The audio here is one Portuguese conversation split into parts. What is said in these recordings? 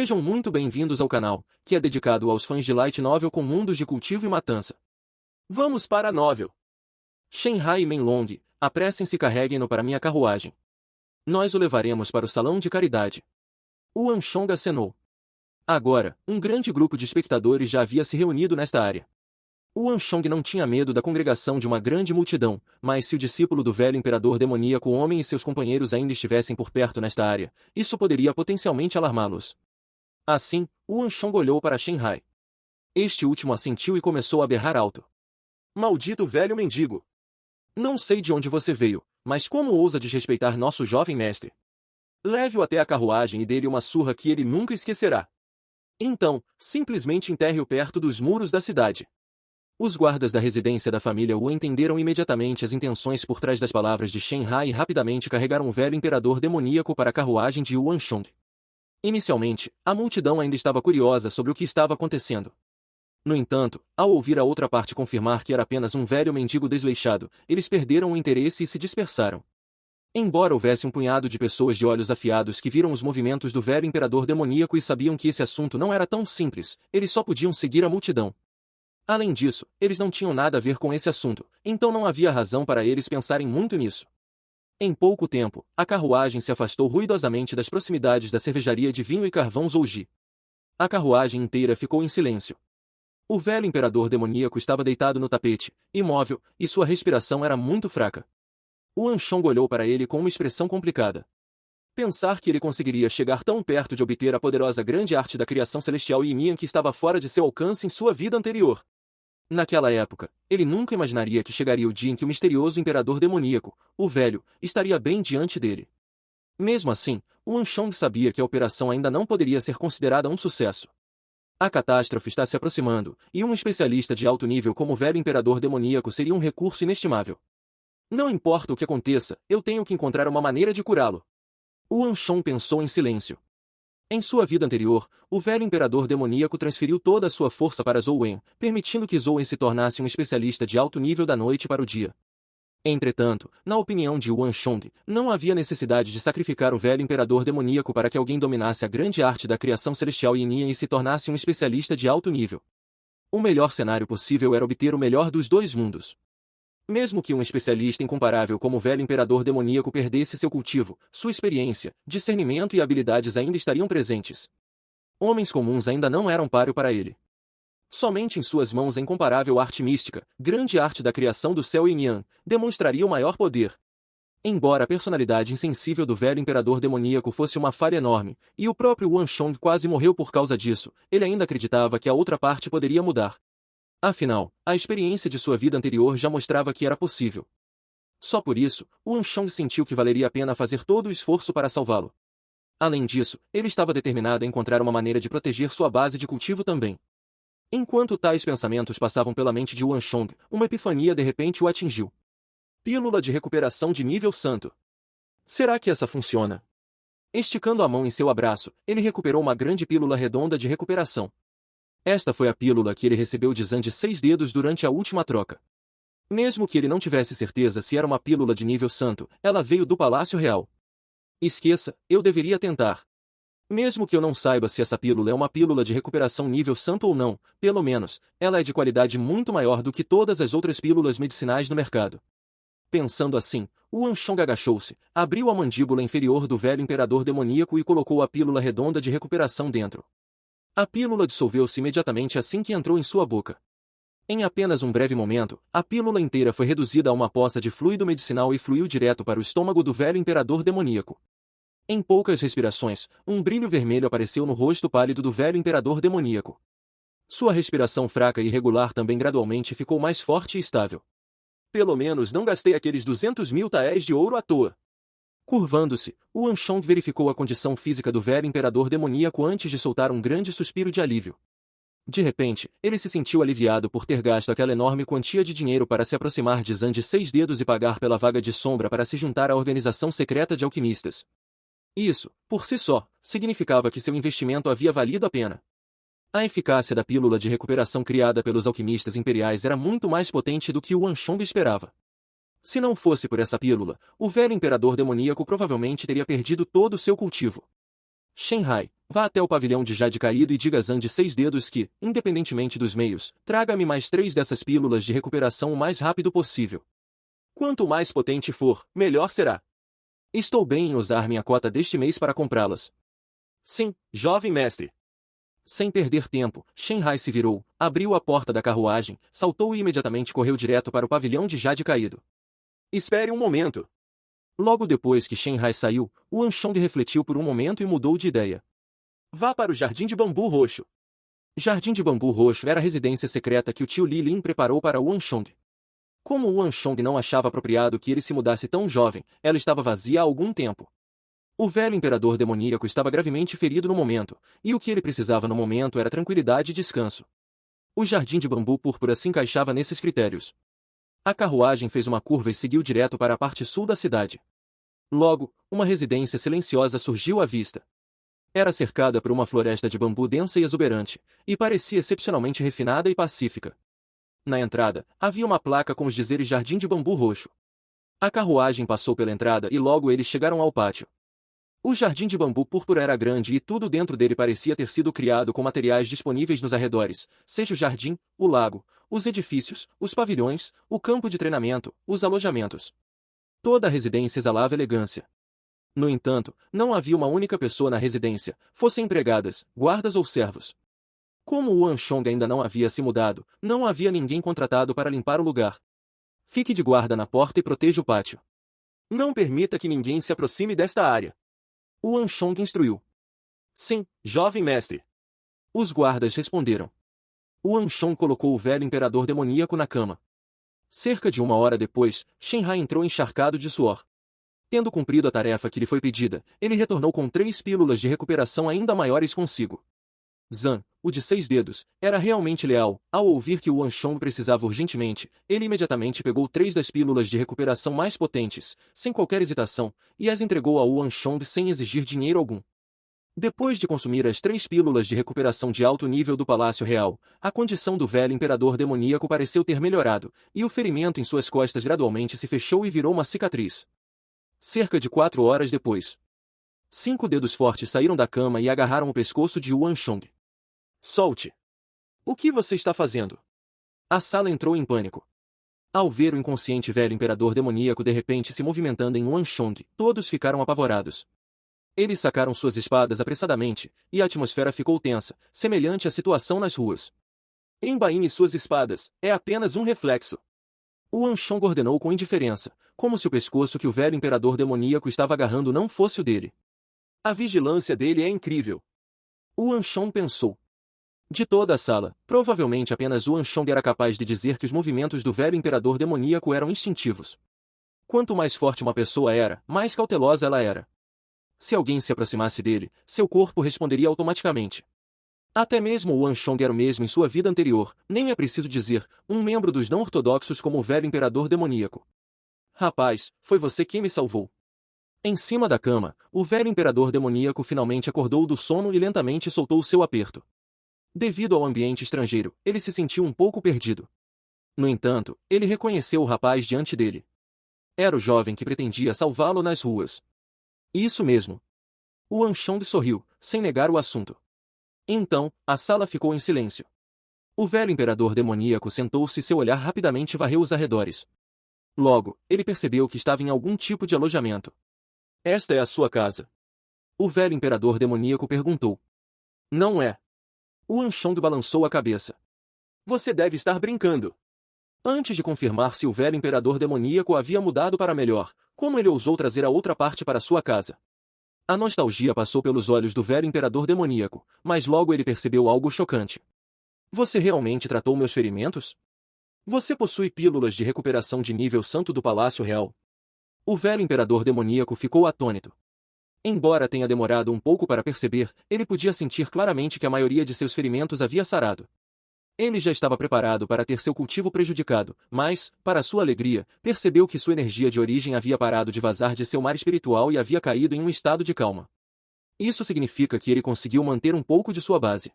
Sejam muito bem-vindos ao canal, que é dedicado aos fãs de Light Novel com mundos de cultivo e matança. Vamos para a novel! Shenhai e Menlong, apressem-se e carreguem-no para minha carruagem. Nós o levaremos para o salão de caridade. O Anshong acenou. Agora, um grande grupo de espectadores já havia se reunido nesta área. O Anshong não tinha medo da congregação de uma grande multidão, mas se o discípulo do velho imperador demoníaco homem e seus companheiros ainda estivessem por perto nesta área, isso poderia potencialmente alarmá-los. Assim, o Anshong olhou para Shenhai. Este último assentiu e começou a berrar alto. Maldito velho mendigo! Não sei de onde você veio, mas como ousa desrespeitar nosso jovem mestre? Leve-o até a carruagem e dê-lhe uma surra que ele nunca esquecerá. Então, simplesmente enterre-o perto dos muros da cidade. Os guardas da residência da família Wu entenderam imediatamente as intenções por trás das palavras de Shenhai e rapidamente carregaram o velho imperador demoníaco para a carruagem de Wu Anshong. Inicialmente, a multidão ainda estava curiosa sobre o que estava acontecendo. No entanto, ao ouvir a outra parte confirmar que era apenas um velho mendigo desleixado, eles perderam o interesse e se dispersaram. Embora houvesse um punhado de pessoas de olhos afiados que viram os movimentos do velho imperador demoníaco e sabiam que esse assunto não era tão simples, eles só podiam seguir a multidão. Além disso, eles não tinham nada a ver com esse assunto, então não havia razão para eles pensarem muito nisso. Em pouco tempo, a carruagem se afastou ruidosamente das proximidades da cervejaria de vinho e carvão Zouji. A carruagem inteira ficou em silêncio. O velho imperador demoníaco estava deitado no tapete, imóvel, e sua respiração era muito fraca. O Anshong olhou para ele com uma expressão complicada. Pensar que ele conseguiria chegar tão perto de obter a poderosa grande arte da criação celestial Yimian que estava fora de seu alcance em sua vida anterior. Naquela época, ele nunca imaginaria que chegaria o dia em que o misterioso imperador demoníaco, o velho, estaria bem diante dele. Mesmo assim, o Anshong sabia que a operação ainda não poderia ser considerada um sucesso. A catástrofe está se aproximando, e um especialista de alto nível como o velho imperador demoníaco seria um recurso inestimável. Não importa o que aconteça, eu tenho que encontrar uma maneira de curá-lo. O Anshong pensou em silêncio. Em sua vida anterior, o velho imperador demoníaco transferiu toda a sua força para Zhou Wen, permitindo que Zhou Wen se tornasse um especialista de alto nível da noite para o dia. Entretanto, na opinião de Wu Anshong, não havia necessidade de sacrificar o velho imperador demoníaco para que alguém dominasse a grande arte da criação celestial Yimian e se tornasse um especialista de alto nível. O melhor cenário possível era obter o melhor dos dois mundos. Mesmo que um especialista incomparável como o velho imperador demoníaco perdesse seu cultivo, sua experiência, discernimento e habilidades ainda estariam presentes. Homens comuns ainda não eram páreo para ele. Somente em suas mãos a incomparável arte mística, grande arte da criação do céu Yimian, demonstraria o maior poder. Embora a personalidade insensível do velho imperador demoníaco fosse uma falha enorme, e o próprio Wu Anshong quase morreu por causa disso, ele ainda acreditava que a outra parte poderia mudar. Afinal, a experiência de sua vida anterior já mostrava que era possível. Só por isso, o Anshong sentiu que valeria a pena fazer todo o esforço para salvá-lo. Além disso, ele estava determinado a encontrar uma maneira de proteger sua base de cultivo também. Enquanto tais pensamentos passavam pela mente de Wu Anshong, uma epifania de repente o atingiu. Pílula de recuperação de nível santo. Será que essa funciona? Esticando a mão em seu abraço, ele recuperou uma grande pílula redonda de recuperação. Esta foi a pílula que ele recebeu de Zan de 6 dedos durante a última troca. Mesmo que ele não tivesse certeza se era uma pílula de nível santo, ela veio do Palácio Real. Esqueça, eu deveria tentar. Mesmo que eu não saiba se essa pílula é uma pílula de recuperação nível santo ou não, pelo menos, ela é de qualidade muito maior do que todas as outras pílulas medicinais no mercado. Pensando assim, o Anshong agachou-se, abriu a mandíbula inferior do velho imperador demoníaco e colocou a pílula redonda de recuperação dentro. A pílula dissolveu-se imediatamente assim que entrou em sua boca. Em apenas um breve momento, a pílula inteira foi reduzida a uma poça de fluido medicinal e fluiu direto para o estômago do velho imperador demoníaco. Em poucas respirações, um brilho vermelho apareceu no rosto pálido do velho imperador demoníaco. Sua respiração fraca e irregular também gradualmente ficou mais forte e estável. Pelo menos não gastei aqueles 200.000 taéis de ouro à toa. Curvando-se, o Anshong verificou a condição física do velho imperador demoníaco antes de soltar um grande suspiro de alívio. De repente, ele se sentiu aliviado por ter gasto aquela enorme quantia de dinheiro para se aproximar de Zan de 6 dedos e pagar pela vaga de sombra para se juntar à organização secreta de alquimistas. Isso, por si só, significava que seu investimento havia valido a pena. A eficácia da pílula de recuperação criada pelos alquimistas imperiais era muito mais potente do que o Anshong esperava. Se não fosse por essa pílula, o velho imperador demoníaco provavelmente teria perdido todo o seu cultivo. Shenhai, vá até o pavilhão de Jade Caído e diga a Zan de 6 dedos que, independentemente dos meios, traga-me mais 3 dessas pílulas de recuperação o mais rápido possível. Quanto mais potente for, melhor será. Estou bem em usar minha cota deste mês para comprá-las. Sim, jovem mestre. Sem perder tempo, Shenhai se virou, abriu a porta da carruagem, saltou e imediatamente correu direto para o pavilhão de Jade Caído. Espere um momento. Logo depois que Shenhai saiu, o Anshong refletiu por um momento e mudou de ideia. Vá para o Jardim de Bambu Roxo. Jardim de Bambu Roxo era a residência secreta que o tio Li Lin preparou para o Anshong. Como o Anshong não achava apropriado que ele se mudasse tão jovem, ela estava vazia há algum tempo. O velho imperador demoníaco estava gravemente ferido no momento, e o que ele precisava no momento era tranquilidade e descanso. O Jardim de Bambu Púrpura se encaixava nesses critérios. A carruagem fez uma curva e seguiu direto para a parte sul da cidade. Logo, uma residência silenciosa surgiu à vista. Era cercada por uma floresta de bambu densa e exuberante, e parecia excepcionalmente refinada e pacífica. Na entrada, havia uma placa com os dizeres Jardim de Bambu Roxo. A carruagem passou pela entrada e logo eles chegaram ao pátio. O Jardim de Bambu Púrpura era grande e tudo dentro dele parecia ter sido criado com materiais disponíveis nos arredores, seja o jardim, o lago, os edifícios, os pavilhões, o campo de treinamento, os alojamentos. Toda a residência exalava elegância. No entanto, não havia uma única pessoa na residência, fossem empregadas, guardas ou servos. Como o Anshong ainda não havia se mudado, não havia ninguém contratado para limpar o lugar. Fique de guarda na porta e proteja o pátio. Não permita que ninguém se aproxime desta área. O Anshong instruiu. Sim, jovem mestre. Os guardas responderam. O Anshong colocou o velho imperador demoníaco na cama. Cerca de 1 hora depois, Shenhai entrou encharcado de suor. Tendo cumprido a tarefa que lhe foi pedida, ele retornou com 3 pílulas de recuperação ainda maiores consigo. Zan, o de 6 dedos, era realmente leal. Ao ouvir que o Anshong precisava urgentemente, ele imediatamente pegou 3 das pílulas de recuperação mais potentes, sem qualquer hesitação, e as entregou ao Anshong sem exigir dinheiro algum. Depois de consumir as 3 pílulas de recuperação de alto nível do Palácio Real, a condição do velho imperador demoníaco pareceu ter melhorado, e o ferimento em suas costas gradualmente se fechou e virou uma cicatriz. Cerca de 4 horas depois, 5 dedos fortes saíram da cama e agarraram o pescoço de Anshong. Solte! O que você está fazendo? A sala entrou em pânico. Ao ver o inconsciente velho imperador demoníaco de repente se movimentando em Anshong, todos ficaram apavorados. Eles sacaram suas espadas apressadamente, e a atmosfera ficou tensa, semelhante à situação nas ruas. Embainhe suas espadas, é apenas um reflexo. O Anshong ordenou com indiferença, como se o pescoço que o velho imperador demoníaco estava agarrando não fosse o dele. A vigilância dele é incrível. O Anshong pensou. De toda a sala, provavelmente apenas o Anshong era capaz de dizer que os movimentos do velho imperador demoníaco eram instintivos. Quanto mais forte uma pessoa era, mais cautelosa ela era. Se alguém se aproximasse dele, seu corpo responderia automaticamente. Até mesmo o Anshong era o mesmo em sua vida anterior, nem é preciso dizer, um membro dos não-ortodoxos como o velho imperador demoníaco. Rapaz, foi você quem me salvou. Em cima da cama, o velho imperador demoníaco finalmente acordou do sono e lentamente soltou seu aperto. Devido ao ambiente estrangeiro, ele se sentiu um pouco perdido. No entanto, ele reconheceu o rapaz diante dele. Era o jovem que pretendia salvá-lo nas ruas. Isso mesmo. O Anshong sorriu, sem negar o assunto. Então, a sala ficou em silêncio. O velho imperador demoníaco sentou-se e seu olhar rapidamente varreu os arredores. Logo, ele percebeu que estava em algum tipo de alojamento. Esta é a sua casa? O velho imperador demoníaco perguntou. Não é. O Anshong balançou a cabeça. Você deve estar brincando. Antes de confirmar se o velho imperador demoníaco havia mudado para melhor, como ele ousou trazer a outra parte para sua casa? A nostalgia passou pelos olhos do velho imperador demoníaco, mas logo ele percebeu algo chocante. Você realmente tratou meus ferimentos? Você possui pílulas de recuperação de nível santo do Palácio Real? O velho imperador demoníaco ficou atônito. Embora tenha demorado um pouco para perceber, ele podia sentir claramente que a maioria de seus ferimentos havia sarado. Ele já estava preparado para ter seu cultivo prejudicado, mas, para sua alegria, percebeu que sua energia de origem havia parado de vazar de seu mar espiritual e havia caído em um estado de calma. Isso significa que ele conseguiu manter um pouco de sua base.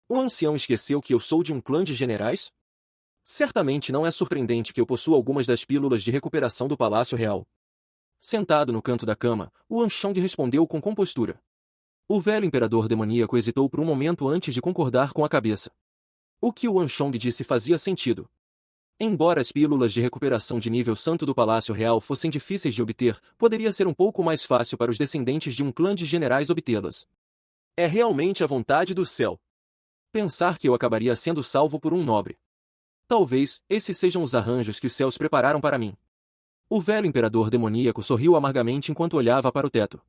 O ancião esqueceu que eu sou de um clã de generais? Certamente não é surpreendente que eu possua algumas das pílulas de recuperação do Palácio Real. Sentado no canto da cama, o Anshong respondeu com compostura. O velho imperador demoníaco hesitou por um momento antes de concordar com a cabeça. O que Yuan Shong disse fazia sentido. Embora as pílulas de recuperação de nível santo do Palácio Real fossem difíceis de obter, poderia ser um pouco mais fácil para os descendentes de um clã de generais obtê-las. É realmente a vontade do céu. Pensar que eu acabaria sendo salvo por um nobre. Talvez, esses sejam os arranjos que os céus prepararam para mim. O velho imperador demoníaco sorriu amargamente enquanto olhava para o teto.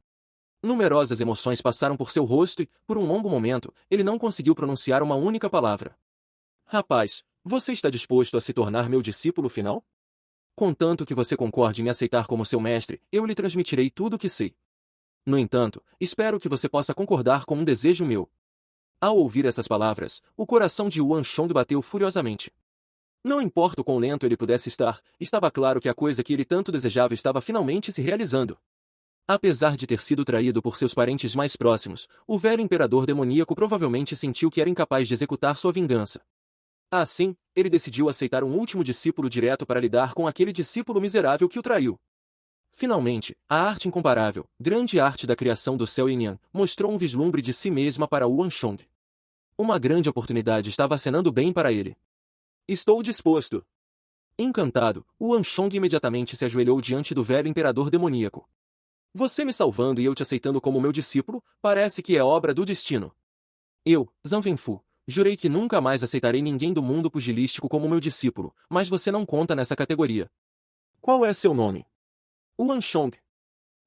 Numerosas emoções passaram por seu rosto e, por um longo momento, ele não conseguiu pronunciar uma única palavra. Rapaz, você está disposto a se tornar meu discípulo final? Contanto que você concorde em me aceitar como seu mestre, eu lhe transmitirei tudo o que sei. No entanto, espero que você possa concordar com um desejo meu. Ao ouvir essas palavras, o coração de Yuan Shong bateu furiosamente. Não importa o quão lento ele pudesse estar, estava claro que a coisa que ele tanto desejava estava finalmente se realizando. Apesar de ter sido traído por seus parentes mais próximos, o velho imperador demoníaco provavelmente sentiu que era incapaz de executar sua vingança. Assim, ele decidiu aceitar um último discípulo direto para lidar com aquele discípulo miserável que o traiu. Finalmente, a arte incomparável, grande arte da criação do céu Yin mostrou um vislumbre de si mesma para Yuan Shong. Uma grande oportunidade estava acenando bem para ele. Estou disposto. Encantado, Yuan Shong imediatamente se ajoelhou diante do velho imperador demoníaco. Você me salvando e eu te aceitando como meu discípulo, parece que é obra do destino. Eu, Zhang Wenfu, jurei que nunca mais aceitarei ninguém do mundo pugilístico como meu discípulo, mas você não conta nessa categoria. Qual é seu nome? Yuan Shong.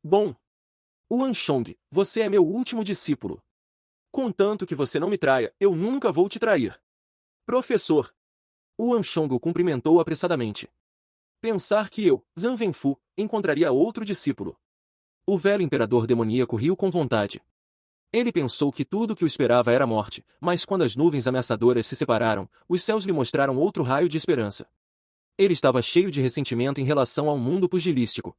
Bom. Yuan Shong, você é meu último discípulo. Contanto que você não me traia, eu nunca vou te trair. Professor. Yuan Shong o cumprimentou apressadamente. Pensar que eu, Zhang Wenfu, encontraria outro discípulo. O velho imperador demoníaco riu com vontade. Ele pensou que tudo o que o esperava era a morte, mas quando as nuvens ameaçadoras se separaram, os céus lhe mostraram outro raio de esperança. Ele estava cheio de ressentimento em relação ao mundo pugilístico.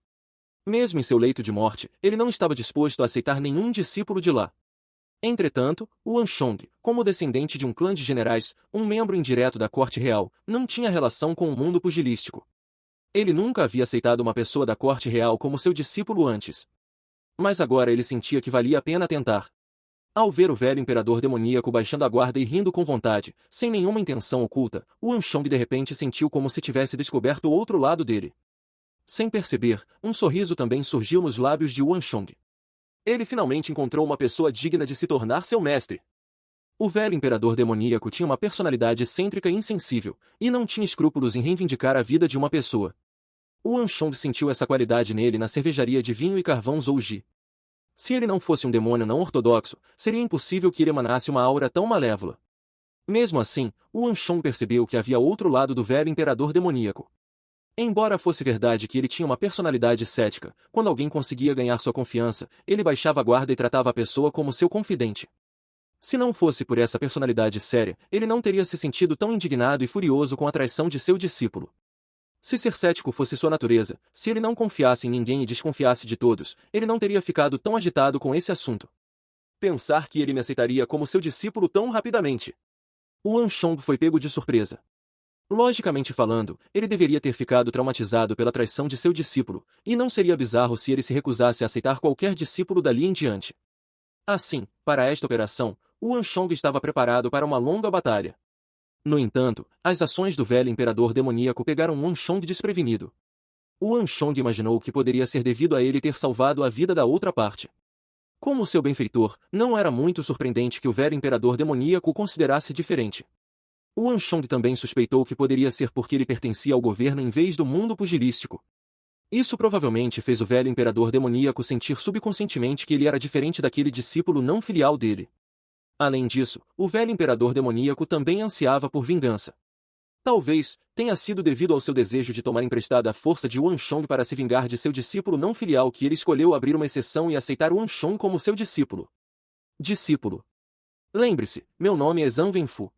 Mesmo em seu leito de morte, ele não estava disposto a aceitar nenhum discípulo de lá. Entretanto, Yuan Shong, como descendente de um clã de generais, um membro indireto da corte real, não tinha relação com o mundo pugilístico. Ele nunca havia aceitado uma pessoa da corte real como seu discípulo antes. Mas agora ele sentia que valia a pena tentar. Ao ver o velho imperador demoníaco baixando a guarda e rindo com vontade, sem nenhuma intenção oculta, Yuan Shong de repente sentiu como se tivesse descoberto o outro lado dele. Sem perceber, um sorriso também surgiu nos lábios de Yuan Shong. Ele finalmente encontrou uma pessoa digna de se tornar seu mestre. O velho imperador demoníaco tinha uma personalidade excêntrica e insensível, e não tinha escrúpulos em reivindicar a vida de uma pessoa. Yuan Shong sentiu essa qualidade nele na cervejaria de vinho e carvão Zhouji. Se ele não fosse um demônio não ortodoxo, seria impossível que ele emanasse uma aura tão malévola. Mesmo assim, Yuan Shong percebeu que havia outro lado do velho imperador demoníaco. Embora fosse verdade que ele tinha uma personalidade cética, quando alguém conseguia ganhar sua confiança, ele baixava a guarda e tratava a pessoa como seu confidente. Se não fosse por essa personalidade séria, ele não teria se sentido tão indignado e furioso com a traição de seu discípulo. Se ser cético fosse sua natureza, se ele não confiasse em ninguém e desconfiasse de todos, ele não teria ficado tão agitado com esse assunto. Pensar que ele me aceitaria como seu discípulo tão rapidamente. Yuan Shong foi pego de surpresa. Logicamente falando, ele deveria ter ficado traumatizado pela traição de seu discípulo, e não seria bizarro se ele se recusasse a aceitar qualquer discípulo dali em diante. Assim, para esta operação, Yuan Shong estava preparado para uma longa batalha. No entanto, as ações do velho imperador demoníaco pegaram Yuan Shong desprevenido. Yuan Shong imaginou que poderia ser devido a ele ter salvado a vida da outra parte. Como seu benfeitor, não era muito surpreendente que o velho imperador demoníaco o considerasse diferente. Yuan Shong também suspeitou que poderia ser porque ele pertencia ao governo em vez do mundo pugilístico. Isso provavelmente fez o velho imperador demoníaco sentir subconscientemente que ele era diferente daquele discípulo não filial dele. Além disso, o velho imperador demoníaco também ansiava por vingança. Talvez tenha sido devido ao seu desejo de tomar emprestada a força de Yuan Shong para se vingar de seu discípulo não filial que ele escolheu abrir uma exceção e aceitar Yuan Shong como seu discípulo. Discípulo. Lembre-se, meu nome é Zhang Wenfu.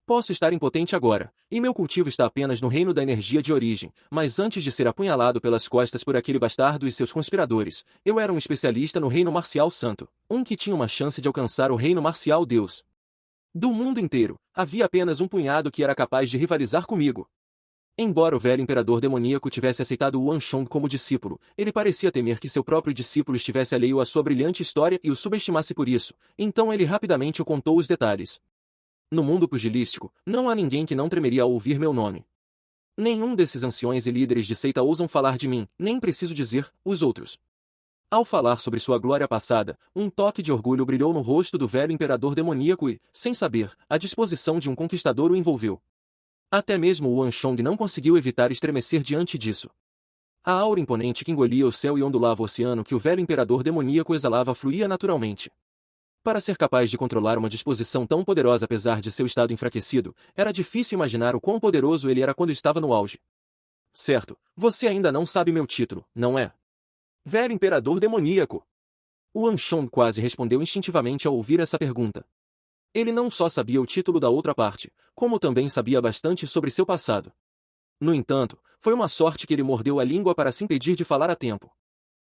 Posso estar impotente agora, e meu cultivo está apenas no reino da energia de origem, mas antes de ser apunhalado pelas costas por aquele bastardo e seus conspiradores, eu era um especialista no reino marcial santo, um que tinha uma chance de alcançar o reino marcial Deus. Do mundo inteiro, havia apenas um punhado que era capaz de rivalizar comigo. Embora o velho imperador demoníaco tivesse aceitado Yuan Shong como discípulo, ele parecia temer que seu próprio discípulo estivesse alheio à sua brilhante história e o subestimasse por isso, então ele rapidamente o contou os detalhes. No mundo pugilístico, não há ninguém que não tremeria ao ouvir meu nome. Nenhum desses anciões e líderes de seita ousam falar de mim, nem preciso dizer, os outros. Ao falar sobre sua glória passada, um toque de orgulho brilhou no rosto do velho imperador demoníaco e, sem saber, a disposição de um conquistador o envolveu. Até mesmo Yuan Shong não conseguiu evitar estremecer diante disso. A aura imponente que engolia o céu e ondulava o oceano que o velho imperador demoníaco exalava fluía naturalmente. Para ser capaz de controlar uma disposição tão poderosa apesar de seu estado enfraquecido, era difícil imaginar o quão poderoso ele era quando estava no auge. Certo, você ainda não sabe meu título, não é? Velho imperador demoníaco. Yuan Shong quase respondeu instintivamente ao ouvir essa pergunta. Ele não só sabia o título da outra parte, como também sabia bastante sobre seu passado. No entanto, foi uma sorte que ele mordeu a língua para se impedir de falar a tempo.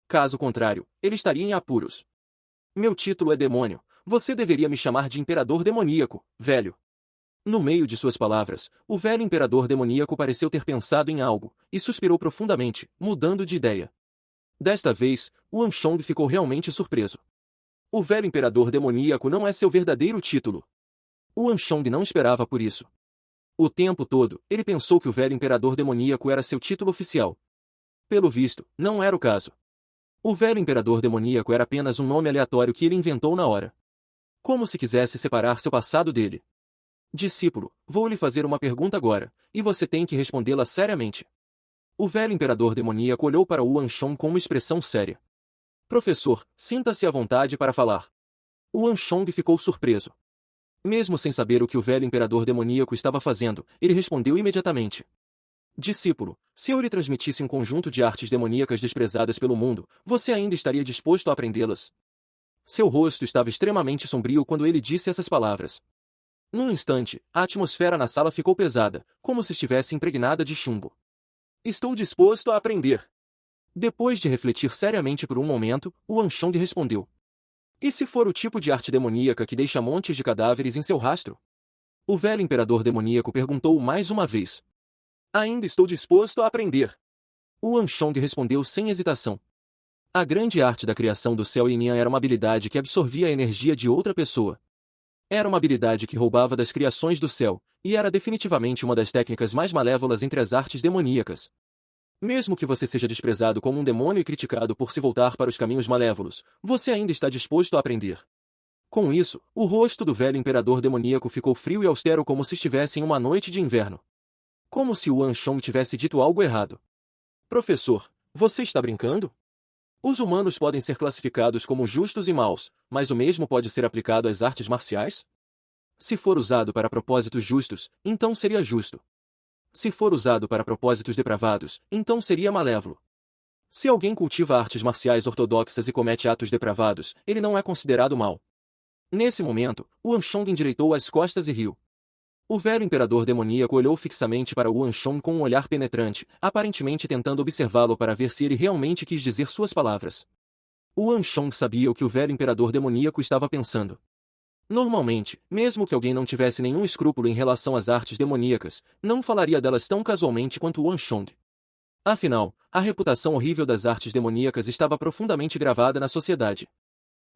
Caso contrário, ele estaria em apuros. Meu título é demônio, você deveria me chamar de imperador demoníaco, velho. No meio de suas palavras, o velho imperador demoníaco pareceu ter pensado em algo, e suspirou profundamente, mudando de ideia. Desta vez, Yuan Shong ficou realmente surpreso. O velho imperador demoníaco não é seu verdadeiro título. Yuan Shong não esperava por isso. O tempo todo, ele pensou que o velho imperador demoníaco era seu título oficial. Pelo visto, não era o caso. O velho imperador demoníaco era apenas um nome aleatório que ele inventou na hora. Como se quisesse separar seu passado dele. Discípulo, vou lhe fazer uma pergunta agora, e você tem que respondê-la seriamente. O velho imperador demoníaco olhou para Yuan Shong com uma expressão séria. Professor, sinta-se à vontade para falar. Yuan Shong ficou surpreso. Mesmo sem saber o que o velho imperador demoníaco estava fazendo, ele respondeu imediatamente. Discípulo, se eu lhe transmitisse um conjunto de artes demoníacas desprezadas pelo mundo, você ainda estaria disposto a aprendê-las? Seu rosto estava extremamente sombrio quando ele disse essas palavras. Num instante, a atmosfera na sala ficou pesada, como se estivesse impregnada de chumbo. Estou disposto a aprender. Depois de refletir seriamente por um momento, Yuan Shong respondeu. E se for o tipo de arte demoníaca que deixa montes de cadáveres em seu rastro? O velho imperador demoníaco perguntou mais uma vez. Ainda estou disposto a aprender. Yuan Shong respondeu sem hesitação. A grande arte da criação do céu Yin Yang era uma habilidade que absorvia a energia de outra pessoa. Era uma habilidade que roubava das criações do céu, e era definitivamente uma das técnicas mais malévolas entre as artes demoníacas. Mesmo que você seja desprezado como um demônio e criticado por se voltar para os caminhos malévolos, você ainda está disposto a aprender. Com isso, o rosto do velho imperador demoníaco ficou frio e austero como se estivesse em uma noite de inverno. Como se Yuan Shong tivesse dito algo errado. Professor, você está brincando? Os humanos podem ser classificados como justos e maus, mas o mesmo pode ser aplicado às artes marciais? Se for usado para propósitos justos, então seria justo. Se for usado para propósitos depravados, então seria malévolo. Se alguém cultiva artes marciais ortodoxas e comete atos depravados, ele não é considerado mau. Nesse momento, Yuan Shong endireitou as costas e riu. O velho imperador demoníaco olhou fixamente para Yuan Shong com um olhar penetrante, aparentemente tentando observá-lo para ver se ele realmente quis dizer suas palavras. Yuan Shong sabia o que o velho imperador demoníaco estava pensando. Normalmente, mesmo que alguém não tivesse nenhum escrúpulo em relação às artes demoníacas, não falaria delas tão casualmente quanto Yuan Shong. Afinal, a reputação horrível das artes demoníacas estava profundamente gravada na sociedade.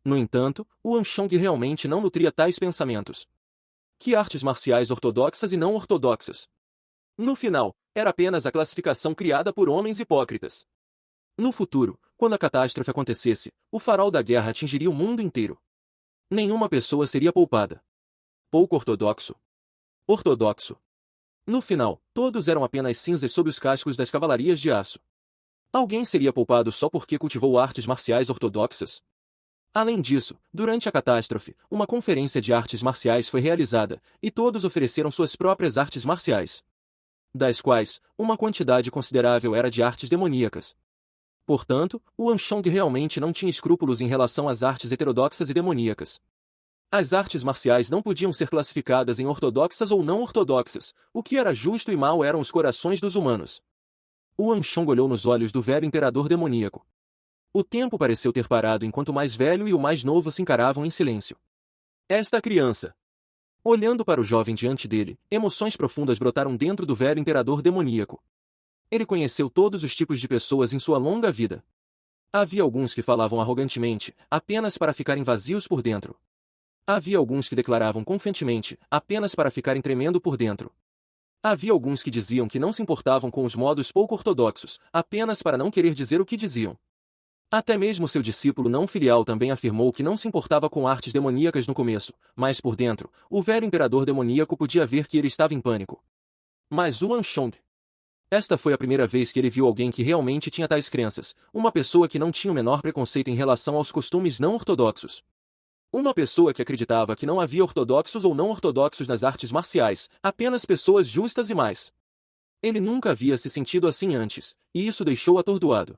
No entanto, Yuan Shong realmente não nutria tais pensamentos. Que artes marciais ortodoxas e não ortodoxas? No final, era apenas a classificação criada por homens hipócritas. No futuro, quando a catástrofe acontecesse, o farol da guerra atingiria o mundo inteiro. Nenhuma pessoa seria poupada. Pouco ortodoxo. Ortodoxo. No final, todos eram apenas cinzas sob os cascos das cavalarias de aço. Alguém seria poupado só porque cultivou artes marciais ortodoxas? Além disso, durante a catástrofe, uma conferência de artes marciais foi realizada, e todos ofereceram suas próprias artes marciais. Das quais, uma quantidade considerável era de artes demoníacas. Portanto, Yuan Shong realmente não tinha escrúpulos em relação às artes heterodoxas e demoníacas. As artes marciais não podiam ser classificadas em ortodoxas ou não ortodoxas, o que era justo e mal eram os corações dos humanos. Yuan Shong olhou nos olhos do velho imperador demoníaco. O tempo pareceu ter parado enquanto o mais velho e o mais novo se encaravam em silêncio. Esta criança. Olhando para o jovem diante dele, emoções profundas brotaram dentro do velho imperador demoníaco. Ele conheceu todos os tipos de pessoas em sua longa vida. Havia alguns que falavam arrogantemente, apenas para ficarem vazios por dentro. Havia alguns que declaravam confiantemente, apenas para ficarem tremendo por dentro. Havia alguns que diziam que não se importavam com os modos pouco ortodoxos, apenas para não querer dizer o que diziam. Até mesmo seu discípulo não filial também afirmou que não se importava com artes demoníacas no começo, mas por dentro, o velho imperador demoníaco podia ver que ele estava em pânico. Mas Yuan Shong. Esta foi a primeira vez que ele viu alguém que realmente tinha tais crenças, uma pessoa que não tinha o menor preconceito em relação aos costumes não ortodoxos. Uma pessoa que acreditava que não havia ortodoxos ou não ortodoxos nas artes marciais, apenas pessoas justas e mais. Ele nunca havia se sentido assim antes, e isso deixou-o atordoado.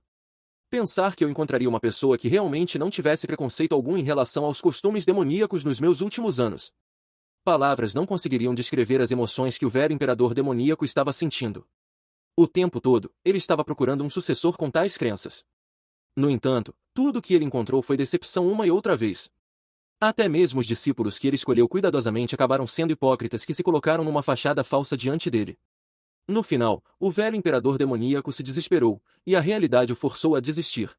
Pensar que eu encontraria uma pessoa que realmente não tivesse preconceito algum em relação aos costumes demoníacos nos meus últimos anos. Palavras não conseguiriam descrever as emoções que o velho imperador demoníaco estava sentindo. O tempo todo, ele estava procurando um sucessor com tais crenças. No entanto, tudo o que ele encontrou foi decepção uma e outra vez. Até mesmo os discípulos que ele escolheu cuidadosamente acabaram sendo hipócritas que se colocaram numa fachada falsa diante dele. No final, o velho imperador demoníaco se desesperou, e a realidade o forçou a desistir.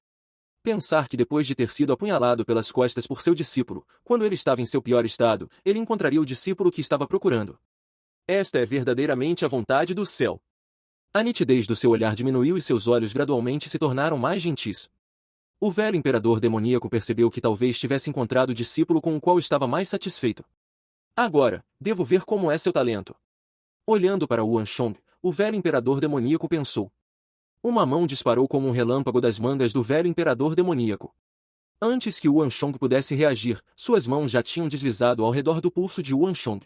Pensar que depois de ter sido apunhalado pelas costas por seu discípulo, quando ele estava em seu pior estado, ele encontraria o discípulo que estava procurando. Esta é verdadeiramente a vontade do céu. A nitidez do seu olhar diminuiu e seus olhos gradualmente se tornaram mais gentis. O velho imperador demoníaco percebeu que talvez tivesse encontrado o discípulo com o qual estava mais satisfeito. Agora, devo ver como é seu talento. Olhando para Yuan Shong, o velho imperador demoníaco pensou. Uma mão disparou como um relâmpago das mangas do velho imperador demoníaco. Antes que Yuan Shong pudesse reagir, suas mãos já tinham deslizado ao redor do pulso de Yuan Shong.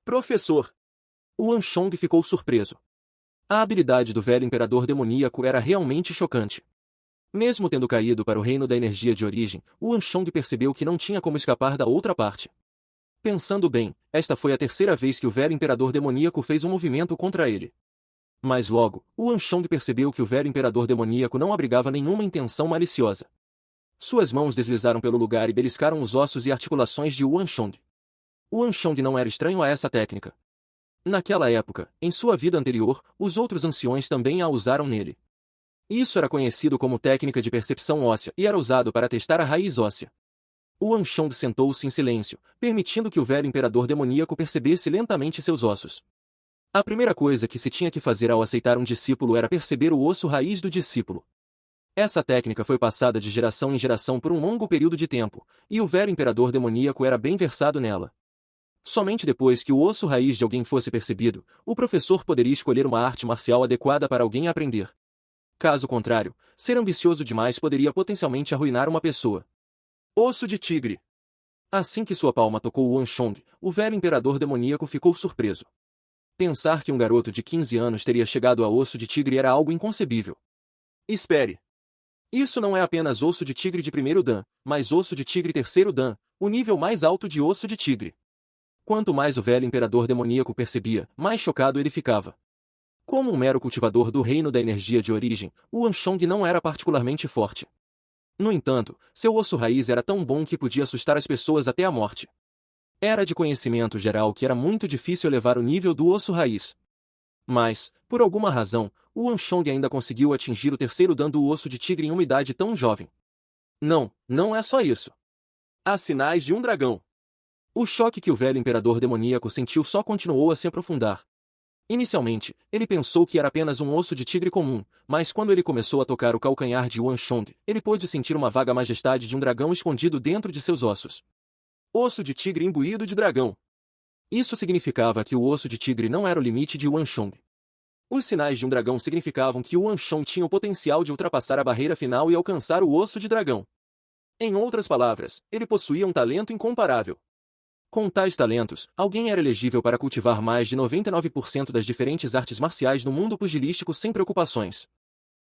Professor! Yuan Shong ficou surpreso. A habilidade do velho imperador demoníaco era realmente chocante. Mesmo tendo caído para o reino da energia de origem, Yuan Shong percebeu que não tinha como escapar da outra parte. Pensando bem, esta foi a terceira vez que o velho imperador demoníaco fez um movimento contra ele. Mas logo, Yuan Shong percebeu que o velho imperador demoníaco não abrigava nenhuma intenção maliciosa. Suas mãos deslizaram pelo lugar e beliscaram os ossos e articulações de Yuan Shong. Yuan Shong não era estranho a essa técnica. Naquela época, em sua vida anterior, os outros anciões também a usaram nele. Isso era conhecido como técnica de percepção óssea e era usado para testar a raiz óssea. Yuan Shong sentou-se em silêncio, permitindo que o velho imperador demoníaco percebesse lentamente seus ossos. A primeira coisa que se tinha que fazer ao aceitar um discípulo era perceber o osso raiz do discípulo. Essa técnica foi passada de geração em geração por um longo período de tempo, e o velho imperador demoníaco era bem versado nela. Somente depois que o osso raiz de alguém fosse percebido, o professor poderia escolher uma arte marcial adequada para alguém aprender. Caso contrário, ser ambicioso demais poderia potencialmente arruinar uma pessoa. Osso de tigre. Assim que sua palma tocou Yuan Shong, o velho imperador demoníaco ficou surpreso. Pensar que um garoto de 15 anos teria chegado a osso de tigre era algo inconcebível. Espere. Isso não é apenas osso de tigre de primeiro dan, mas osso de tigre terceiro dan, o nível mais alto de osso de tigre. Quanto mais o velho imperador demoníaco percebia, mais chocado ele ficava. Como um mero cultivador do reino da energia de origem, Yuan Shong não era particularmente forte. No entanto, seu osso raiz era tão bom que podia assustar as pessoas até a morte. Era de conhecimento geral que era muito difícil elevar o nível do osso raiz. Mas, por alguma razão, Yuan Shong ainda conseguiu atingir o terceiro dan do osso de tigre em uma idade tão jovem. Não, não é só isso. Há sinais de um dragão. O choque que o velho imperador demoníaco sentiu só continuou a se aprofundar. Inicialmente, ele pensou que era apenas um osso de tigre comum, mas quando ele começou a tocar o calcanhar de Yuan Shong, ele pôde sentir uma vaga majestade de um dragão escondido dentro de seus ossos. Osso de tigre imbuído de dragão. Isso significava que o osso de tigre não era o limite de Yuan Shong. Os sinais de um dragão significavam que Yuan Shong tinha o potencial de ultrapassar a barreira final e alcançar o osso de dragão. Em outras palavras, ele possuía um talento incomparável. Com tais talentos, alguém era elegível para cultivar mais de 99% das diferentes artes marciais no mundo pugilístico sem preocupações.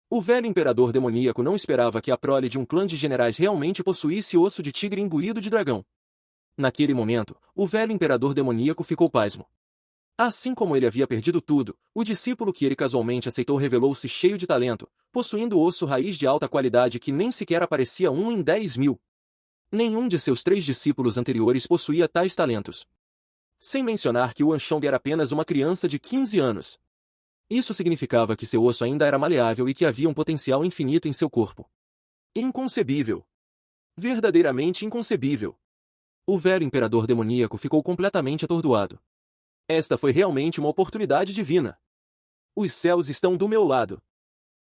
O velho imperador demoníaco não esperava que a prole de um clã de generais realmente possuísse osso de tigre imbuído de dragão. Naquele momento, o velho imperador demoníaco ficou pasmo. Assim como ele havia perdido tudo, o discípulo que ele casualmente aceitou revelou-se cheio de talento, possuindo osso raiz de alta qualidade que nem sequer aparecia 1 em 10.000. Nenhum de seus 3 discípulos anteriores possuía tais talentos. Sem mencionar que Yuan Shong era apenas uma criança de 15 anos. Isso significava que seu osso ainda era maleável e que havia um potencial infinito em seu corpo. Inconcebível. Verdadeiramente inconcebível. O velho imperador demoníaco ficou completamente atordoado. Esta foi realmente uma oportunidade divina. Os céus estão do meu lado.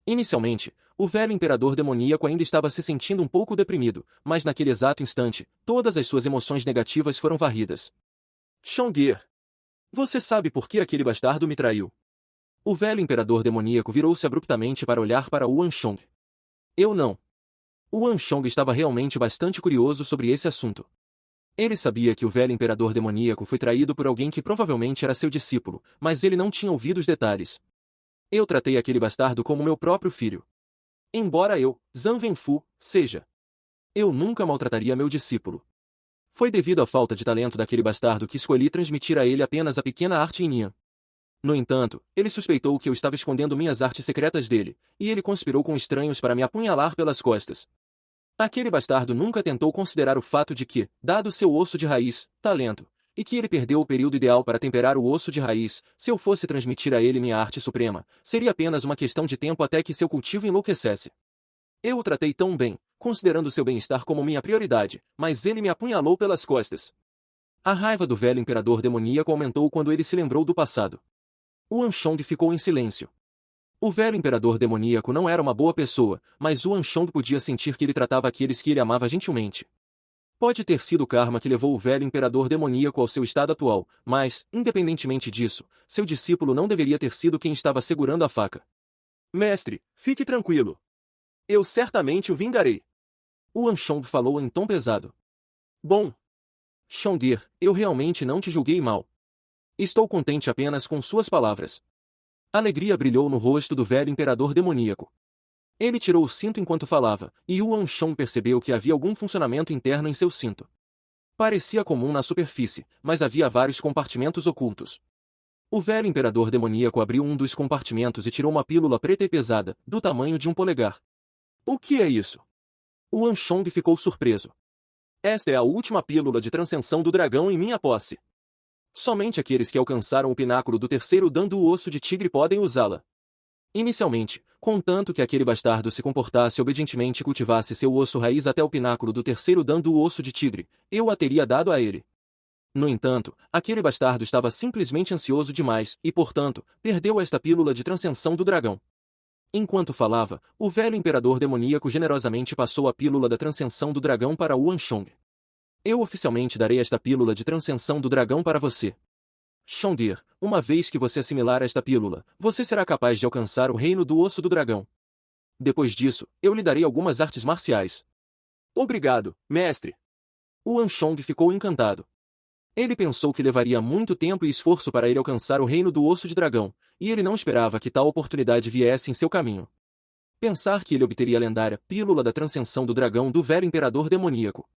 Inicialmente, o velho imperador demoníaco ainda estava se sentindo um pouco deprimido, mas naquele exato instante, todas as suas emoções negativas foram varridas. Chong'e, você sabe por que aquele bastardo me traiu? O velho imperador demoníaco virou-se abruptamente para olhar para Yuan Shong. Eu não. Yuan Shong estava realmente bastante curioso sobre esse assunto. Ele sabia que o velho imperador demoníaco foi traído por alguém que provavelmente era seu discípulo, mas ele não tinha ouvido os detalhes. Eu tratei aquele bastardo como meu próprio filho. Embora eu, Zhang Wenfu, seja. Eu nunca maltrataria meu discípulo. Foi devido à falta de talento daquele bastardo que escolhi transmitir a ele apenas a pequena arte em Nian. No entanto, ele suspeitou que eu estava escondendo minhas artes secretas dele, e ele conspirou com estranhos para me apunhalar pelas costas. Aquele bastardo nunca tentou considerar o fato de que, dado seu osso de raiz, talento, e que ele perdeu o período ideal para temperar o osso de raiz, se eu fosse transmitir a ele minha arte suprema, seria apenas uma questão de tempo até que seu cultivo enlouquecesse. Eu o tratei tão bem, considerando seu bem-estar como minha prioridade, mas ele me apunhalou pelas costas. A raiva do velho imperador demoníaco aumentou quando ele se lembrou do passado. Yuan Shong ficou em silêncio. O velho imperador demoníaco não era uma boa pessoa, mas Yuan Shong podia sentir que ele tratava aqueles que ele amava gentilmente. Pode ter sido o karma que levou o velho imperador demoníaco ao seu estado atual, mas, independentemente disso, seu discípulo não deveria ter sido quem estava segurando a faca. Mestre, fique tranquilo. Eu certamente o vingarei. Yuan Shong falou em tom pesado. Bom. Chong'e, eu realmente não te julguei mal. Estou contente apenas com suas palavras. Alegria brilhou no rosto do velho imperador demoníaco. Ele tirou o cinto enquanto falava, e Yuan Shong percebeu que havia algum funcionamento interno em seu cinto. Parecia comum na superfície, mas havia vários compartimentos ocultos. O velho imperador demoníaco abriu um dos compartimentos e tirou uma pílula preta e pesada, do tamanho de um polegar. O que é isso? Yuan Shong ficou surpreso. Esta é a última pílula de transcensão do dragão em minha posse. Somente aqueles que alcançaram o pináculo do terceiro dan do osso de tigre podem usá-la. Inicialmente, contanto que aquele bastardo se comportasse obedientemente e cultivasse seu osso raiz até o pináculo do terceiro dan do osso de tigre, eu a teria dado a ele. No entanto, aquele bastardo estava simplesmente ansioso demais e, portanto, perdeu esta pílula de transcensão do dragão. Enquanto falava, o velho imperador demoníaco generosamente passou a pílula da transcensão do dragão para Yuan Shong. Eu oficialmente darei esta pílula de transcensão do dragão para você. Chong'e, uma vez que você assimilar esta pílula, você será capaz de alcançar o reino do osso do dragão. Depois disso, eu lhe darei algumas artes marciais. Obrigado, mestre. Yuan Shong ficou encantado. Ele pensou que levaria muito tempo e esforço para ele alcançar o reino do osso de dragão, e ele não esperava que tal oportunidade viesse em seu caminho. Pensar que ele obteria a lendária pílula da transcensão do dragão do velho imperador demoníaco.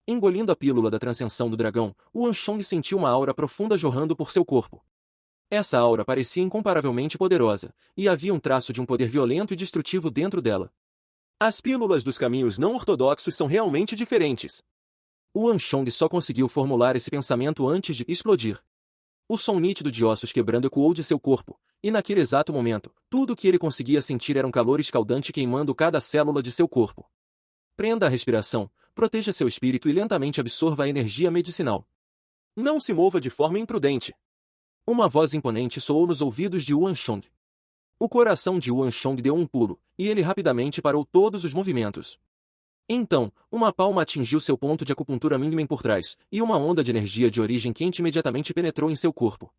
Engolindo a pílula da transcensão do dragão, Yuan Shong sentiu uma aura profunda jorrando por seu corpo. Essa aura parecia incomparavelmente poderosa, e havia um traço de um poder violento e destrutivo dentro dela. As pílulas dos caminhos não ortodoxos são realmente diferentes. Yuan Shong só conseguiu formular esse pensamento antes de explodir. O som nítido de ossos quebrando ecoou de seu corpo, e naquele exato momento, tudo o que ele conseguia sentir era um calor escaldante queimando cada célula de seu corpo. Prenda a respiração, proteja seu espírito e lentamente absorva a energia medicinal. Não se mova de forma imprudente. Uma voz imponente soou nos ouvidos de Yuan Shong. O coração de Yuan Shong deu um pulo, e ele rapidamente parou todos os movimentos. Então, uma palma atingiu seu ponto de acupuntura Mingmen por trás, e uma onda de energia de origem quente imediatamente penetrou em seu corpo.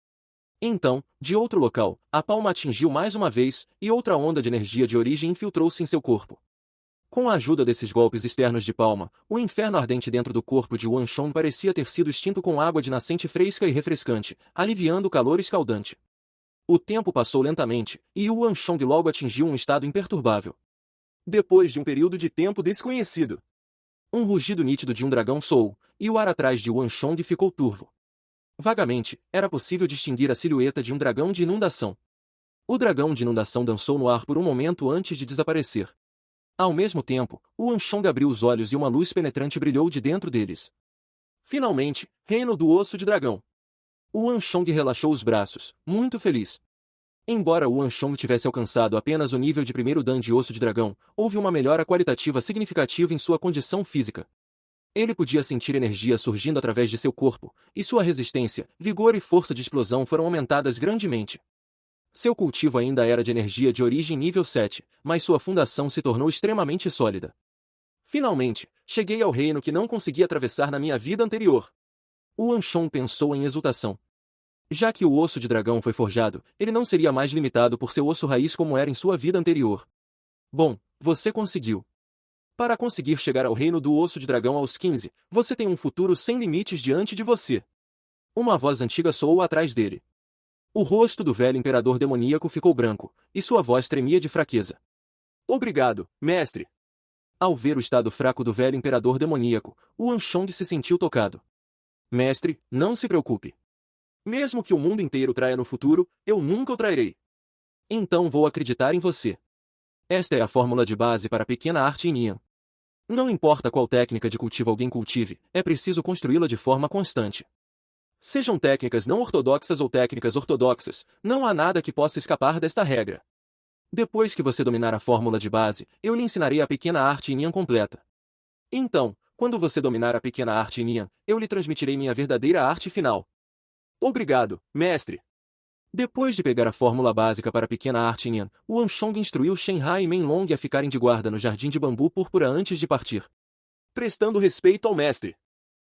Então, de outro local, a palma atingiu mais uma vez, e outra onda de energia de origem infiltrou-se em seu corpo. Com a ajuda desses golpes externos de palma, o inferno ardente dentro do corpo de Yuan Shong parecia ter sido extinto com água de nascente fresca e refrescante, aliviando o calor escaldante. O tempo passou lentamente, e Yuan Shong logo atingiu um estado imperturbável. Depois de um período de tempo desconhecido, um rugido nítido de um dragão soou, e o ar atrás de Yuan Shong ficou turvo. Vagamente, era possível distinguir a silhueta de um dragão de inundação. O dragão de inundação dançou no ar por um momento antes de desaparecer. Ao mesmo tempo, Yuan Shong abriu os olhos e uma luz penetrante brilhou de dentro deles. Finalmente, reino do osso de dragão. O Anshong relaxou os braços, muito feliz. Embora o Anshong tivesse alcançado apenas o nível de primeiro dan de osso de dragão, houve uma melhora qualitativa significativa em sua condição física. Ele podia sentir energia surgindo através de seu corpo, e sua resistência, vigor e força de explosão foram aumentadas grandemente. Seu cultivo ainda era de energia de origem nível 7, mas sua fundação se tornou extremamente sólida. Finalmente, cheguei ao reino que não consegui atravessar na minha vida anterior. O Anshong pensou em exultação. Já que o osso de dragão foi forjado, ele não seria mais limitado por seu osso raiz como era em sua vida anterior. Bom, você conseguiu. Para conseguir chegar ao reino do osso de dragão aos 15, você tem um futuro sem limites diante de você. Uma voz antiga soou atrás dele. O rosto do velho imperador demoníaco ficou branco, e sua voz tremia de fraqueza. Obrigado, mestre. Ao ver o estado fraco do velho imperador demoníaco, o Anshong se sentiu tocado. Mestre, não se preocupe. Mesmo que o mundo inteiro traia no futuro, eu nunca o trairei. Então vou acreditar em você. Esta é a fórmula de base para a pequena arte Nian. Não importa qual técnica de cultivo alguém cultive, é preciso construí-la de forma constante. Sejam técnicas não ortodoxas ou técnicas ortodoxas, não há nada que possa escapar desta regra. Depois que você dominar a fórmula de base, eu lhe ensinarei a pequena arte Nian completa. Então, quando você dominar a pequena arte Nian, eu lhe transmitirei minha verdadeira arte final. Obrigado, mestre. Depois de pegar a fórmula básica para a pequena arte Nian, o Anshong instruiu Shenhai e Menlong a ficarem de guarda no jardim de bambu púrpura antes de partir. Prestando respeito ao mestre.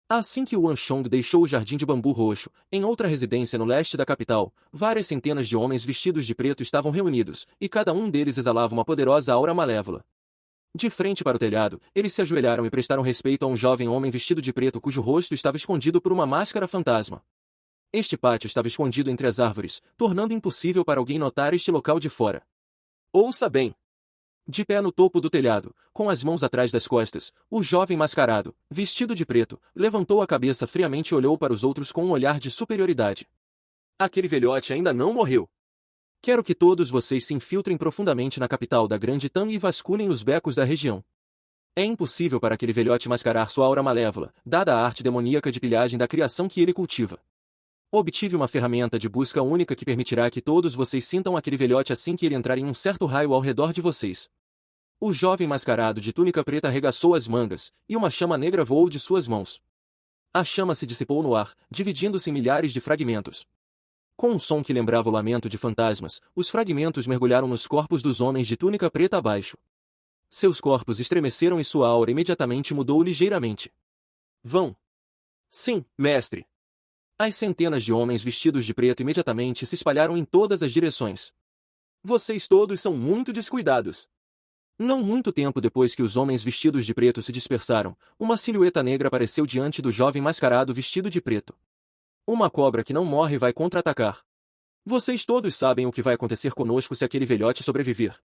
Assim que o Anshong deixou o jardim de bambu roxo, em outra residência no leste da capital, várias centenas de homens vestidos de preto estavam reunidos, e cada um deles exalava uma poderosa aura malévola. De frente para o telhado, eles se ajoelharam e prestaram respeito a um jovem homem vestido de preto cujo rosto estava escondido por uma máscara fantasma. Este pátio estava escondido entre as árvores, tornando impossível para alguém notar este local de fora. Ouça bem! De pé no topo do telhado, com as mãos atrás das costas, o jovem mascarado, vestido de preto, levantou a cabeça friamente e olhou para os outros com um olhar de superioridade. Aquele velhote ainda não morreu. Quero que todos vocês se infiltrem profundamente na capital da Grande Tang e vasculhem os becos da região. É impossível para aquele velhote mascarar sua aura malévola, dada a arte demoníaca de pilhagem da criação que ele cultiva. Obtive uma ferramenta de busca única que permitirá que todos vocês sintam aquele velhote assim que ele entrar em um certo raio ao redor de vocês. O jovem mascarado de túnica preta arregaçou as mangas, e uma chama negra voou de suas mãos. A chama se dissipou no ar, dividindo-se em milhares de fragmentos. Com um som que lembrava o lamento de fantasmas, os fragmentos mergulharam nos corpos dos homens de túnica preta abaixo. Seus corpos estremeceram e sua aura imediatamente mudou ligeiramente. Vão! Sim, mestre! As centenas de homens vestidos de preto imediatamente se espalharam em todas as direções. Vocês todos são muito descuidados. Não muito tempo depois que os homens vestidos de preto se dispersaram, uma silhueta negra apareceu diante do jovem mascarado vestido de preto. Uma cobra que não morre vai contra-atacar. Vocês todos sabem o que vai acontecer conosco se aquele velhote sobreviver.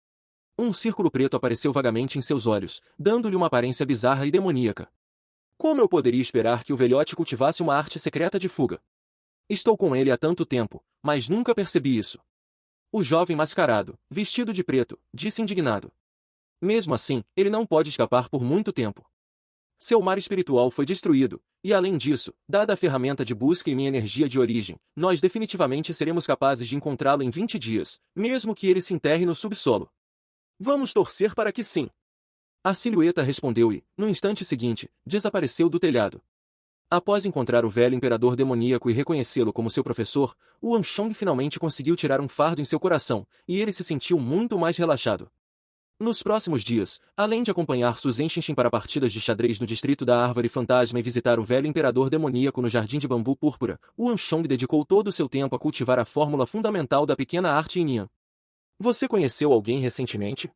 Um círculo preto apareceu vagamente em seus olhos, dando-lhe uma aparência bizarra e demoníaca. Como eu poderia esperar que o velhote cultivasse uma arte secreta de fuga? Estou com ele há tanto tempo, mas nunca percebi isso. O jovem mascarado, vestido de preto, disse indignado. Mesmo assim, ele não pode escapar por muito tempo. Seu mar espiritual foi destruído, e além disso, dada a ferramenta de busca e minha energia de origem, nós definitivamente seremos capazes de encontrá-lo em 20 dias, mesmo que ele se enterre no subsolo. Vamos torcer para que sim. A silhueta respondeu e, no instante seguinte, desapareceu do telhado. Após encontrar o velho imperador demoníaco e reconhecê-lo como seu professor, o Anshong finalmente conseguiu tirar um fardo em seu coração, e ele se sentiu muito mais relaxado. Nos próximos dias, além de acompanhar Su Zhenxinxin para partidas de xadrez no distrito da Árvore Fantasma e visitar o velho imperador demoníaco no jardim de bambu púrpura, o Anshong dedicou todo o seu tempo a cultivar a fórmula fundamental da pequena arte Nian. Você conheceu alguém recentemente?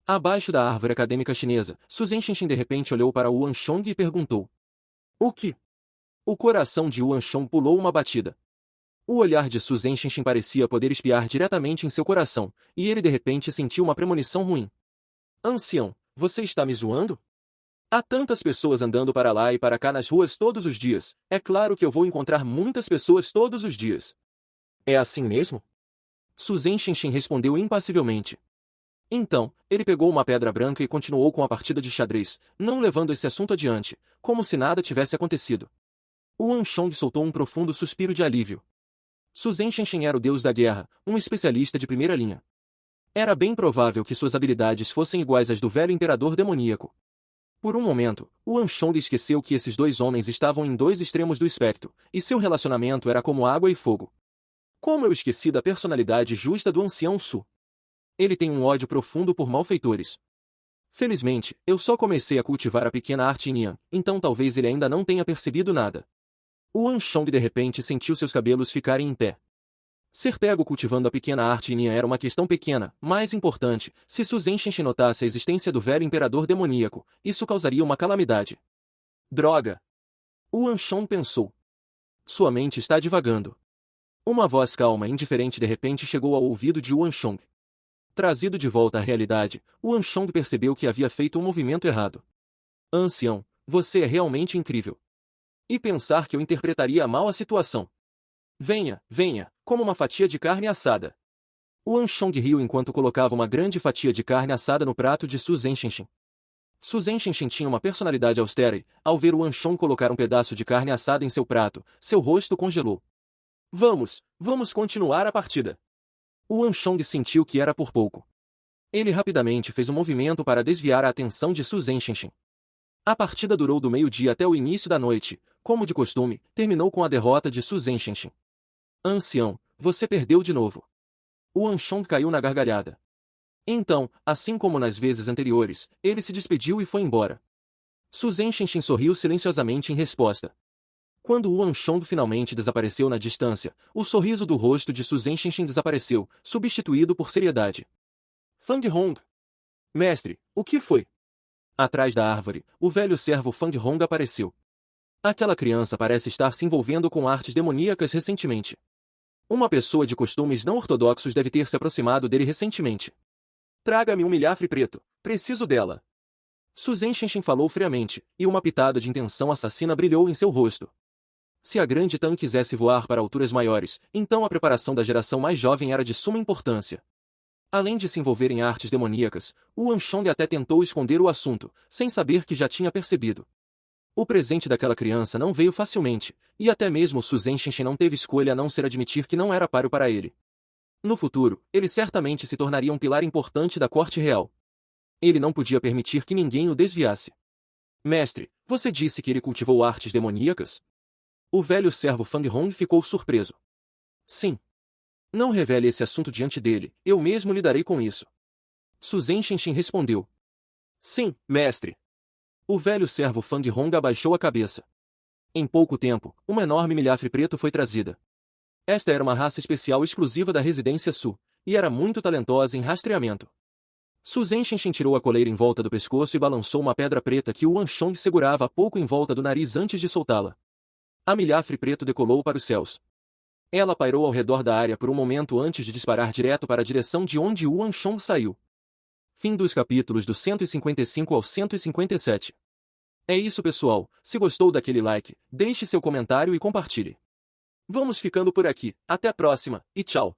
Abaixo da árvore acadêmica chinesa, Su Zhenxinxin de repente olhou para o Anshong e perguntou. O que? O coração de Anshong pulou uma batida. O olhar de Su Zhenxinxin parecia poder espiar diretamente em seu coração, e ele de repente sentiu uma premonição ruim. Ancião, você está me zoando? Há tantas pessoas andando para lá e para cá nas ruas todos os dias, é claro que eu vou encontrar muitas pessoas todos os dias. É assim mesmo? Su Zhenxinxin respondeu impassivelmente. Então, ele pegou uma pedra branca e continuou com a partida de xadrez, não levando esse assunto adiante, como se nada tivesse acontecido. Yuan Shong soltou um profundo suspiro de alívio. Su Zhenshenshen era o deus da guerra, um especialista de primeira linha. Era bem provável que suas habilidades fossem iguais às do velho imperador demoníaco. Por um momento, Yuan Shong esqueceu que esses dois homens estavam em dois extremos do espectro, e seu relacionamento era como água e fogo. Como eu esqueci da personalidade justa do ancião Su. Ele tem um ódio profundo por malfeitores. Felizmente, eu só comecei a cultivar a pequena arte Nian, então talvez ele ainda não tenha percebido nada. Yuan Shong de repente sentiu seus cabelos ficarem em pé. Ser pego cultivando a pequena arte Nian era uma questão pequena, mais importante, se Su Zhenshenshen notasse a existência do velho imperador demoníaco, isso causaria uma calamidade. Droga! Yuan Shong pensou. Sua mente está divagando. Uma voz calma e indiferente de repente chegou ao ouvido de Yuan Shong. Trazido de volta à realidade, Yuan Shong percebeu que havia feito um movimento errado. Ancião, você é realmente incrível. E pensar que eu interpretaria mal a situação. Venha, venha, como uma fatia de carne assada. Yuan Shong riu enquanto colocava uma grande fatia de carne assada no prato de Su Zhenshenshen. Su Zhenshenshen tinha uma personalidade austera e, ao ver Yuan Shong colocar um pedaço de carne assada em seu prato, seu rosto congelou. Vamos continuar a partida. Yuan Shong sentiu que era por pouco. Ele rapidamente fez um movimento para desviar a atenção de Su Zhenshenshen. A partida durou do meio-dia até o início da noite, como de costume, terminou com a derrota de Su Zhenshenshen. Ancião, você perdeu de novo. Yuan Shong caiu na gargalhada. Então, assim como nas vezes anteriores, ele se despediu e foi embora. Su Zhenshenshen sorriu silenciosamente em resposta. Quando Yuan Shong finalmente desapareceu na distância, o sorriso do rosto de Su Zhenshenshen desapareceu, substituído por seriedade. Fang Hong. Mestre, o que foi? Atrás da árvore, o velho servo Fang Hong apareceu. Aquela criança parece estar se envolvendo com artes demoníacas recentemente. Uma pessoa de costumes não ortodoxos deve ter se aproximado dele recentemente. Traga-me um milhafre preto, preciso dela. Su Zhenshenshen falou friamente, e uma pitada de intenção assassina brilhou em seu rosto. Se a grande Tan quisesse voar para alturas maiores, então a preparação da geração mais jovem era de suma importância. Além de se envolver em artes demoníacas, Yuan Shong até tentou esconder o assunto, sem saber que já tinha percebido. O presente daquela criança não veio facilmente, e até mesmo Su Zhenshenshen não teve escolha a não ser admitir que não era páreo para ele. No futuro, ele certamente se tornaria um pilar importante da corte real. Ele não podia permitir que ninguém o desviasse. Mestre, você disse que ele cultivou artes demoníacas? O velho servo Fang Hong ficou surpreso. Sim. Não revele esse assunto diante dele, eu mesmo lidarei com isso. Su Zhenshenshen respondeu. Sim, mestre. O velho servo Fang Hong abaixou a cabeça. Em pouco tempo, uma enorme milhafre preto foi trazida. Esta era uma raça especial exclusiva da residência Su, e era muito talentosa em rastreamento. Su Zhenshenshen tirou a coleira em volta do pescoço e balançou uma pedra preta que Yuan Shong segurava há pouco em volta do nariz antes de soltá-la. A milhafre preto decolou para os céus. Ela pairou ao redor da área por um momento antes de disparar direto para a direção de onde Yuan Shong saiu. Fim dos capítulos do 155 ao 157. É isso, pessoal. Se gostou daquele like, deixe seu comentário e compartilhe. Vamos ficando por aqui. Até a próxima, e tchau!